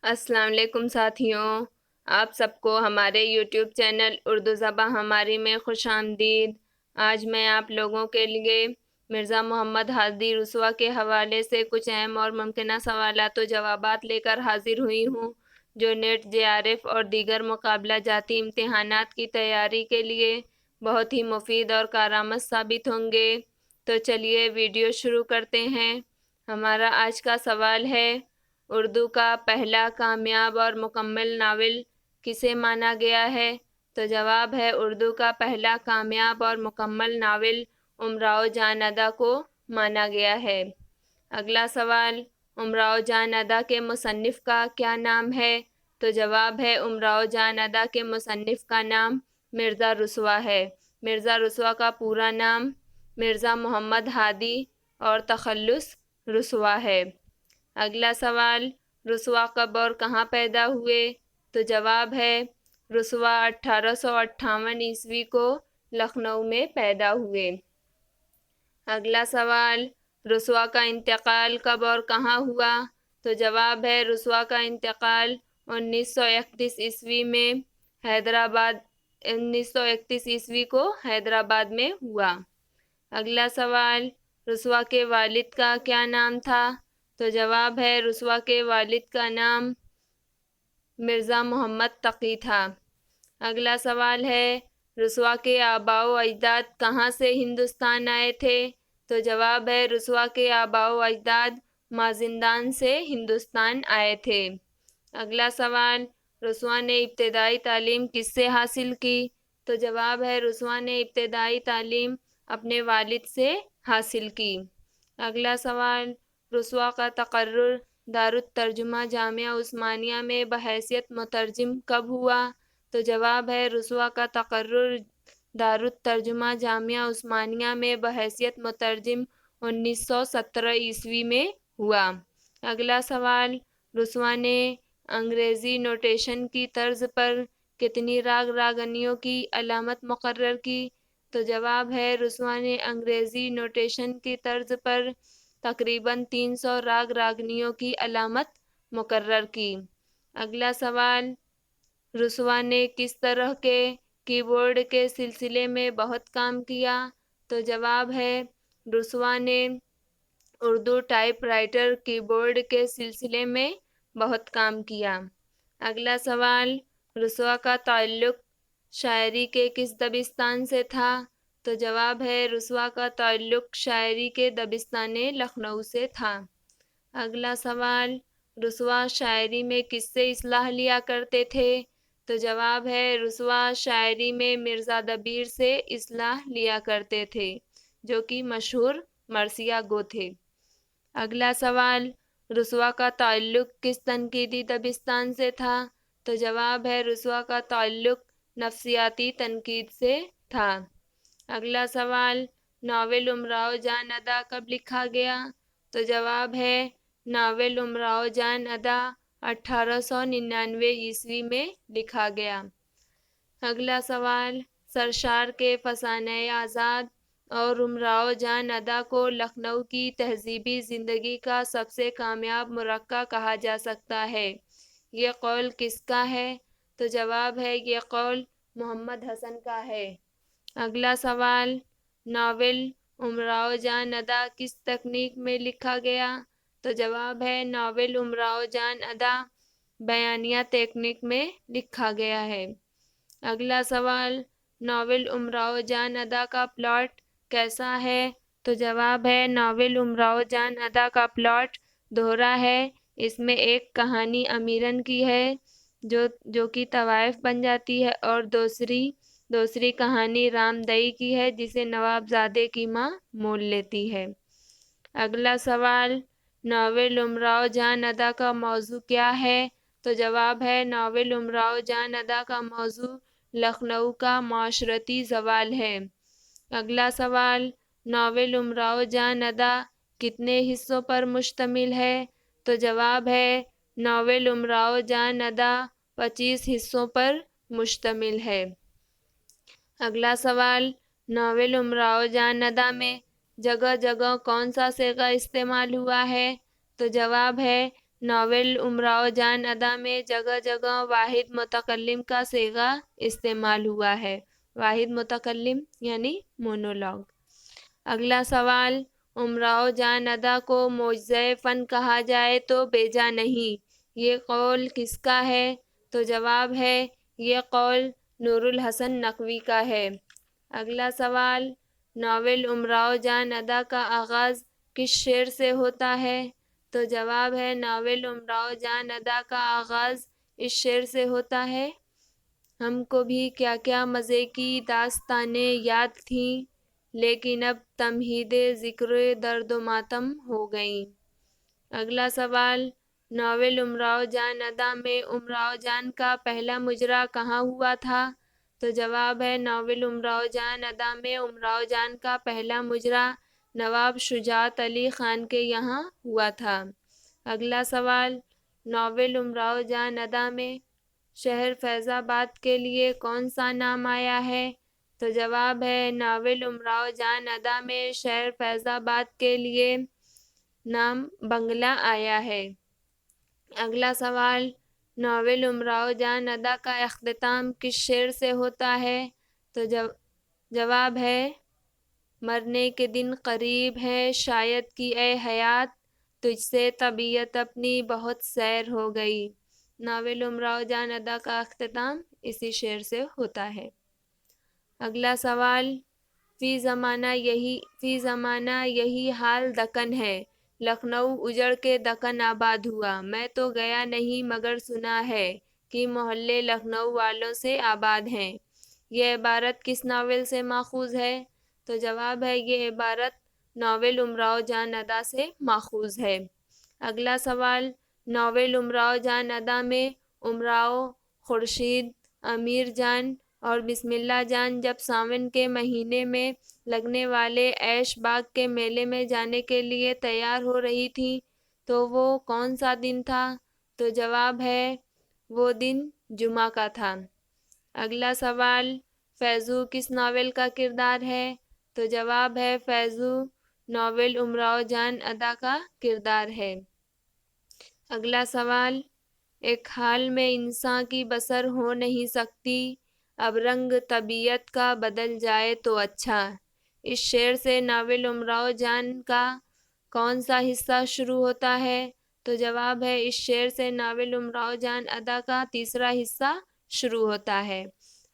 السلام علیکم ساتھیوں، آپ سب کو ہمارے یوٹیوب چینل اردو زباں ہماری میں خوش آمدید۔ آج میں آپ لوگوں کے لیے مرزا محمد ہادی رسوا کے حوالے سے کچھ اہم اور ممکنہ سوالات و جوابات لے کر حاضر ہوئی ہوں، جو نیٹ JRF اور دیگر مقابلہ جاتی امتحانات کی تیاری کے لیے بہت ہی مفید اور کارآمد ثابت ہوں گے۔ تو چلیے ویڈیو شروع کرتے ہیں۔ ہمارا آج کا سوال ہے، اردو کا پہلا کامیاب اور مکمل ناول کسے مانا گیا ہے؟ تو جواب ہے، اردو کا پہلا کامیاب اور مکمل ناول امراؤ جان ادا کو مانا گیا ہے۔ اگلا سوال، امراؤ جان ادا کے مصنف کا کیا نام ہے؟ تو جواب ہے، امراؤ جان ادا کے مصنف کا نام مرزا رسوا ہے۔ مرزا رسوا کا پورا نام مرزا محمد ہادی اور تخلص رسوا ہے۔ اگلا سوال، رسوا کب اور کہاں پیدا ہوئے؟ تو جواب ہے، رسوا 1858 عیسوی کو لکھنؤ میں پیدا ہوئے۔ اگلا سوال، رسوا کا انتقال کب اور کہاں ہوا؟ تو جواب ہے، رسوا کا انتقال 1931 عیسوی میں حیدرآباد 1931 عیسوی کو حیدرآباد میں ہوا۔ اگلا سوال، رسوا کے والد کا کیا نام تھا؟ تو جواب ہے، رسوا کے والد کا نام مرزا محمد تقی تھا۔ اگلا سوال ہے، رسوا کے آباء و اجداد کہاں سے ہندوستان آئے تھے؟ تو جواب ہے، رسوا کے آباء و اجداد مازندان سے ہندوستان آئے تھے۔ اگلا سوال، رسوا نے ابتدائی تعلیم کس سے حاصل کی؟ تو جواب ہے، رسوا نے ابتدائی تعلیم اپنے والد سے حاصل کی۔ اگلا سوال، رسوا کا تقرر دارالترجمہ جامعہ عثمانیہ میں بحیثیت مترجم کب ہوا؟ تو جواب ہے، رسوا کا تقرر دارالترجمہ جامعہ عثمانیہ میں بحیثیت مترجم 1917 عیسوی میں ہوا۔ اگلا سوال، رسوا نے انگریزی نوٹیشن کی طرز پر کتنی راگ راگنیوں کی علامت مقرر کی؟ تو جواب ہے، رسوا نے انگریزی نوٹیشن کی طرز پر تقریباً 300 راگ راگنیوں کی علامت مقرر کی۔ اگلا سوال، رسوا نے کس طرح کے کی بورڈ کے سلسلے میں بہت کام کیا؟ تو جواب ہے، رسوا نے اردو ٹائپ رائٹر کی بورڈ کے سلسلے میں بہت کام کیا۔ اگلا سوال، رسوا کا تعلق شاعری کے کس دبستان سے تھا؟ تو جواب ہے، رسوا کا تعلق شاعری کے دبستان لکھنؤ سے تھا۔ اگلا سوال، رسوا شاعری میں کس سے اصلاح لیا کرتے تھے؟ تو جواب ہے، رسوا شاعری میں مرزا دبیر سے اصلاح لیا کرتے تھے، جو کہ مشہور مرثیہ گو تھے۔ اگلا سوال، رسوا کا تعلق کس تنقیدی دبستان سے تھا؟ تو جواب ہے، رسوا کا تعلق نفسیاتی تنقید سے تھا۔ اگلا سوال، ناول امراؤ جان ادا کب لکھا گیا؟ تو جواب ہے، ناول امراؤ جان ادا 1899 عیسوی میں لکھا گیا۔ اگلا سوال، سرشار کے فسانہ آزاد اور امراؤ جان ادا کو لکھنؤ کی تہذیبی زندگی کا سب سے کامیاب مرقع کہا جا سکتا ہے، یہ قول کس کا ہے؟ تو جواب ہے، یہ قول محمد حسن کا ہے۔ اگلا سوال، ناول امراؤ جان ادا کس تکنیک میں لکھا گیا؟ تو جواب ہے، ناول امراؤ جان ادا بیانیہ تکنیک میں لکھا گیا ہے۔ اگلا سوال، ناول امراؤ جان ادا کا پلاٹ کیسا ہے؟ تو جواب ہے، ناول امراؤ جان ادا کا پلاٹ دوہرا ہے۔ اس میں ایک کہانی امیرن کی ہے جو کہ طوائف بن جاتی ہے، اور دوسری کہانی رام دئی کی ہے جسے نواب زادے کی ماں مول لیتی ہے۔ اگلا سوال، ناول امراؤ جان ادا کا موضوع کیا ہے؟ تو جواب ہے، ناول امراؤ جان ادا کا موضوع لکھنؤ کا معاشرتی زوال ہے۔ اگلا سوال، ناول امراؤ جان ادا کتنے حصوں پر مشتمل ہے؟ تو جواب ہے، ناول امراؤ جان ادا 25 حصوں پر مشتمل ہے۔ اگلا سوال، ناول امراؤ جان ادا میں جگہ جگہ کون سا صیغہ استعمال ہوا ہے؟ تو جواب ہے، ناول امراؤ جان ادا میں جگہ جگہ واحد متکلم کا صیغہ استعمال ہوا ہے۔ واحد متکلم یعنی مونولاگ۔ اگلا سوال، امراؤ جان ادا کو معجزۂ فن کہا جائے تو بیجا نہیں، یہ قول کس کا ہے؟ تو جواب ہے یہ قول نور الحسن نقوی کا ہے۔ اگلا سوال، ناول امراؤ جان ادا کا آغاز کس شعر سے ہوتا ہے؟ تو جواب ہے ناول امراؤ جان ادا کا آغاز اس شعر سے ہوتا ہے، ہم کو بھی کیا کیا مزے کی داستانیں یاد تھیں، لیکن اب تمہید ذکر درد و ماتم ہو گئیں۔ اگلا سوال، ناول امراؤ جان ادا میں امراؤ جان کا پہلا مجرا کہاں ہوا تھا؟ تو جواب ہے ناول امراؤ جان ادا میں امراؤ جان کا پہلا مجرا نواب شجاعت علی خان کے یہاں ہوا تھا۔ اگلا سوال، ناول امراؤ جان ادا میں شہر فیض آباد کے لیے کون سا نام آیا ہے؟ تو جواب ہے ناول امراؤ جان ادا میں شہر فیض آباد کے لیے نام بنگلہ آیا ہے۔ اگلا سوال، ناول امراؤ جان ادا کا اختتام کس شعر سے ہوتا ہے؟ تو جواب ہے مرنے کے دن قریب ہے شاید کہ اے حیات، تجھ سے طبیعت اپنی بہت سیر ہو گئی۔ ناول امراؤ جان ادا کا اختتام اسی شعر سے ہوتا ہے۔ اگلا سوال، فی زمانہ یہی حال دکن ہے، لکھنؤ اجڑ کے دکن آباد ہوا، میں تو گیا نہیں مگر سنا ہے کہ محلے لکھنؤ والوں سے آباد ہیں۔ یہ عبارت کس ناول سے ماخوذ ہے؟ تو جواب ہے یہ عبارت ناول امراؤ جان ادا سے ماخوذ ہے۔ اگلا سوال، ناول امراؤ جان ادا میں امراؤ، خورشید، امیر جان اور بسم اللہ جان جب ساون کے مہینے میں لگنے والے عیش باغ کے میلے میں جانے کے لیے تیار ہو رہی تھیں تو وہ کون سا دن تھا؟ تو جواب ہے وہ دن جمعہ کا تھا۔ اگلا سوال، فیضو کس ناول کا کردار ہے؟ تو جواب ہے فیضو ناول امراؤ جان ادا کا کردار ہے۔ اگلا سوال، ایک حال میں انسان کی بسر ہو نہیں سکتی، اب رنگ طبیعت کا بدل جائے تو اچھا، اس شعر سے ناول امراؤ جان کا کون سا حصہ شروع ہوتا ہے؟ تو جواب ہے اس شعر سے ناول امراؤ جان ادا کا تیسرا حصہ شروع ہوتا ہے۔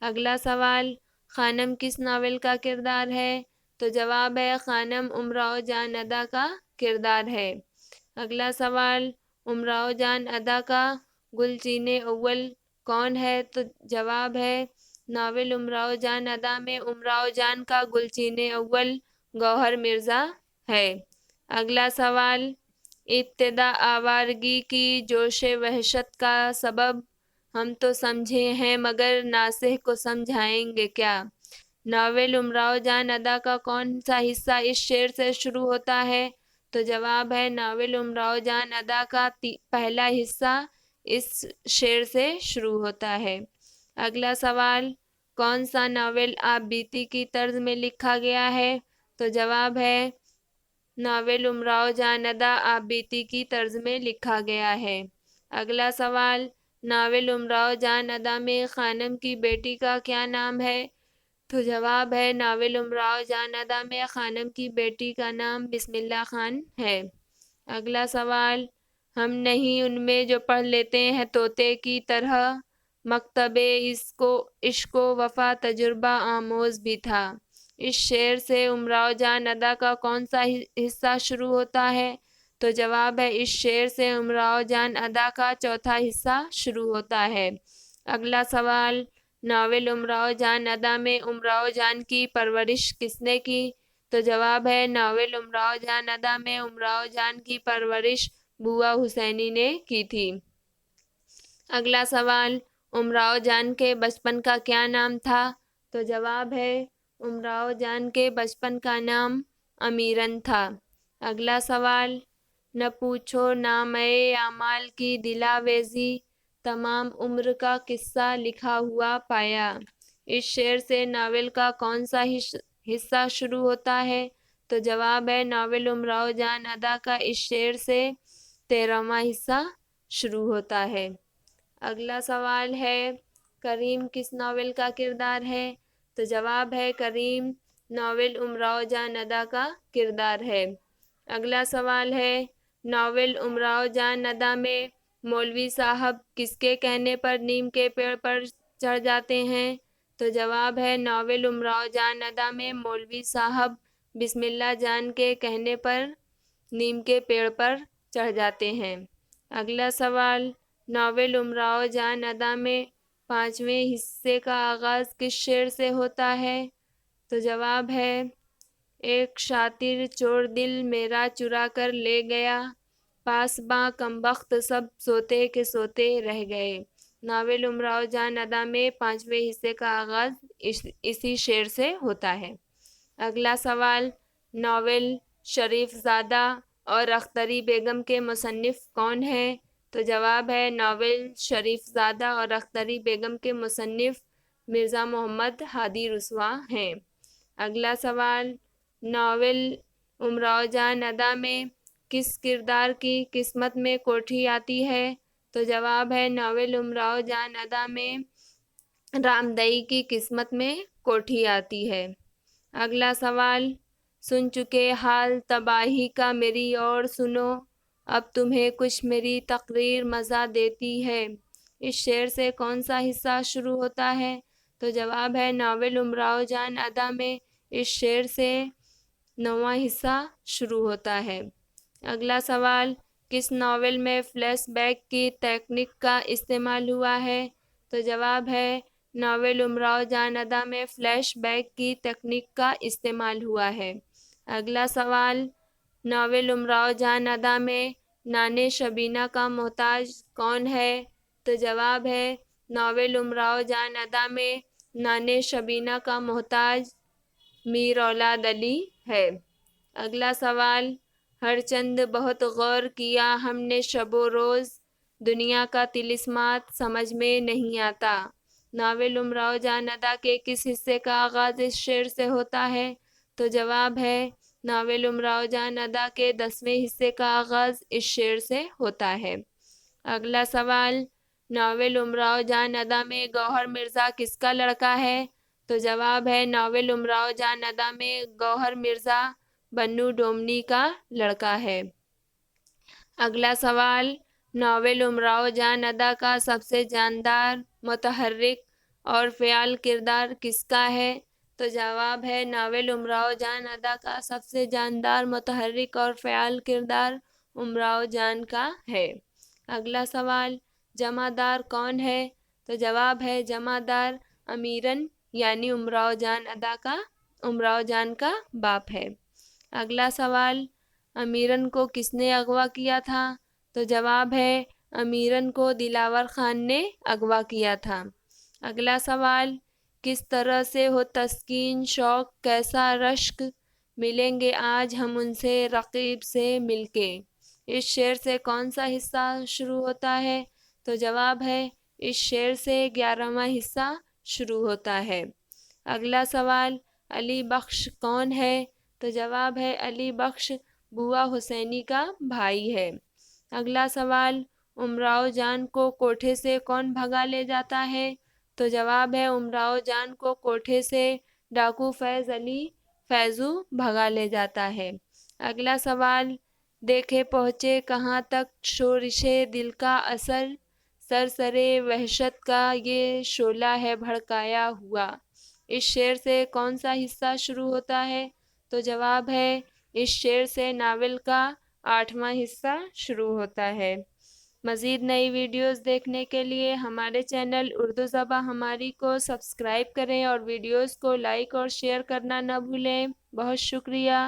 اگلا سوال، خانم کس ناول کا کردار ہے؟ تو جواب ہے خانم امراؤ جان ادا کا کردار ہے۔ اگلا سوال، امراؤ جان ادا کا گلچین اول کون ہے؟ تو جواب ہے ناول امراؤ جان ادا میں امراؤ جان کا گلچین اول گوہر مرزا ہے۔ اگلا سوال، ابتدا آوارگی کی جوش وحشت کا سبب ہم تو سمجھے ہیں مگر ناصح کو سمجھائیں گے کیا؟ ناول امراؤ جان ادا کا کون سا حصہ اس شعر سے شروع ہوتا ہے؟ تو جواب ہے ناول امراؤ جان ادا کا پہلا حصہ اس شعر سے شروع ہوتا ہے۔ اگلا سوال، کون سا ناول آپ بیتی کی طرز میں لکھا گیا ہے؟ تو جواب ہے ناول امراؤ جان ادا آپ بیتی کی طرز میں لکھا گیا ہے۔ اگلا سوال، ناول امراؤ جان ادا میں خانم کی بیٹی کا کیا نام ہے؟ تو جواب ہے ناول امراؤ جان ادا میں خانم کی بیٹی کا نام بسم اللہ خان ہے۔ اگلا سوال، ہم نہیں ان میں جو پڑھ لیتے ہیں طوطے کی طرح، مکتب عشق و وفا تجربہ آموز بھی تھا، اس شعر سے امراؤ جان ادا کا کون سا حصہ شروع ہوتا ہے؟ تو جواب ہے اس شعر سے امراؤ جان ادا کا چوتھا حصہ شروع ہوتا ہے۔ اگلا سوال، ناول امراؤ جان ادا میں امراؤ جان کی پرورش کس نے کی؟ تو جواب ہے ناول امراؤ جان ادا میں امراؤ جان کی پرورش بوا حسینی نے کی تھی۔ اگلا سوال، امراؤ جان کے بچپن کا کیا نام تھا؟ تو جواب ہے امراؤ جان کے بچپن کا نام امیرن تھا۔ اگلا سوال، نہ پوچھو نامۂ اعمال کی دل آویزی، تمام عمر کا قصہ لکھا ہوا پایا، اس شعر سے ناول کا کون سا حصہ شروع ہوتا ہے؟ تو جواب ہے ناول امراؤ جان ادا کا اس شعر سے 13واں حصہ شروع ہوتا ہے۔ اگلا سوال ہے کریم کس ناول کا کردار ہے؟ تو جواب ہے کریم ناول امراؤ جان ادا کا کردار ہے۔ اگلا سوال ہے ناول امراؤ جان ادا میں مولوی صاحب کس کے کہنے پر نیم کے پیڑ پر چڑھ جاتے ہیں؟ تو جواب ہے ناول امراؤ جان ادا میں مولوی صاحب بسم اللہ جان کے کہنے پر نیم کے پیڑ پر چڑھ جاتے ہیں۔ اگلا سوال ناول امراؤ جان ادا میں 5ویں حصے کا آغاز کس شعر سے ہوتا ہے؟ تو جواب ہے ایک شاطر چور دل میرا چرا کر لے گیا، پاس باں کمبخت سب سوتے کے سوتے رہ گئے۔ ناول امراؤ جان ادا میں 5ویں حصے کا آغاز اسی شعر سے ہوتا ہے۔ اگلا سوال ناول شریف زادہ اور اختری بیگم کے مصنف کون ہیں؟ تو جواب ہے ناول شریف زادہ اور اختری بیگم کے مصنف مرزا محمد ہادی رسوا ہیں۔ اگلا سوال ناول امراؤ جان ادا میں کس کردار کی قسمت میں کوٹھی آتی ہے؟ تو جواب ہے ناول امراؤ جان ادا میں رام دئی کی قسمت میں کوٹھی آتی ہے۔ اگلا سوال سن چکے حال تباہی کا میری اور سنو، اب تمہیں کچھ میری تقریر مزہ دیتی ہے۔ اس شعر سے کون سا حصہ شروع ہوتا ہے؟ تو جواب ہے ناول امراؤ جان ادا میں اس شعر سے 9واں حصہ شروع ہوتا ہے۔ اگلا سوال کس ناول میں فلیش بیک کی تکنیک کا استعمال ہوا ہے؟ تو جواب ہے ناول امراؤ جان ادا میں فلیش بیک کی تکنیک کا استعمال ہوا ہے۔ اگلا سوال ناول امراؤ جان ادا میں نانے شبینہ کا محتاج کون ہے؟ تو جواب ہے ناول امراؤ جان ادا میں نانے شبینہ کا محتاج میر اولاد علی ہے۔ اگلا سوال ہر چند بہت غور کیا ہم نے شب و روز، دنیا کا طلسمات سمجھ میں نہیں آتا۔ ناول امراؤ جان ادا کے کس حصے کا آغاز اس شعر سے ہوتا ہے؟ تو جواب ہے ناول امراؤ جان ادا کے 10ویں حصے کا آغاز اس شعر سے ہوتا ہے۔ اگلا سوال ناول امراؤ جان ادا میں گوہر مرزا کس کا لڑکا ہے؟ تو جواب ہے ناول امراؤ جان ادا میں گوہر مرزا بنو ڈومنی کا لڑکا ہے۔ اگلا سوال ناول امراؤ جان ادا کا سب سے جاندار متحرک اور فعال کردار کس کا ہے؟ تو جواب ہے ناول امراؤ جان ادا کا سب سے جاندار متحرک اور فعال کردار امراؤ جان کا ہے۔ اگلا سوال جمعدار کون ہے؟ تو جواب ہے جمعدار امیرن یعنی امراؤ جان کا باپ ہے۔ اگلا سوال امیرن کو کس نے اغوا کیا تھا؟ تو جواب ہے امیرن کو دلاور خان نے اغوا کیا تھا۔ اگلا سوال کس طرح سے ہو تسکین شوق کیسا رشک، ملیں گے آج ہم ان سے رقیب سے مل کے۔ اس شعر سے کون سا حصہ شروع ہوتا ہے؟ تو جواب ہے اس شعر سے 11واں حصہ شروع ہوتا ہے۔ اگلا سوال علی بخش کون ہے؟ تو جواب ہے علی بخش بوا حسینی کا بھائی ہے۔ اگلا سوال امراؤ جان کو کوٹھے سے کون بھگا لے جاتا ہے؟ تو جواب ہے امراؤ جان کو کوٹھے سے ڈاکو فیض علی فیضو بھگا لے جاتا ہے۔ اگلا سوال دیکھے پہنچے کہاں تک شورش دل کا اثر، سرسرے وحشت کا یہ شعلہ ہے بھڑکایا ہوا۔ اس شعر سے کون سا حصہ شروع ہوتا ہے؟ تو جواب ہے اس شعر سے ناول کا 8واں حصہ شروع ہوتا ہے۔ مزید نئی ویڈیوز دیکھنے کے لیے ہمارے چینل اردو زبان ہماری کو سبسکرائب کریں اور ویڈیوز کو لائک اور شیئر کرنا نہ بھولیں۔ بہت شکریہ۔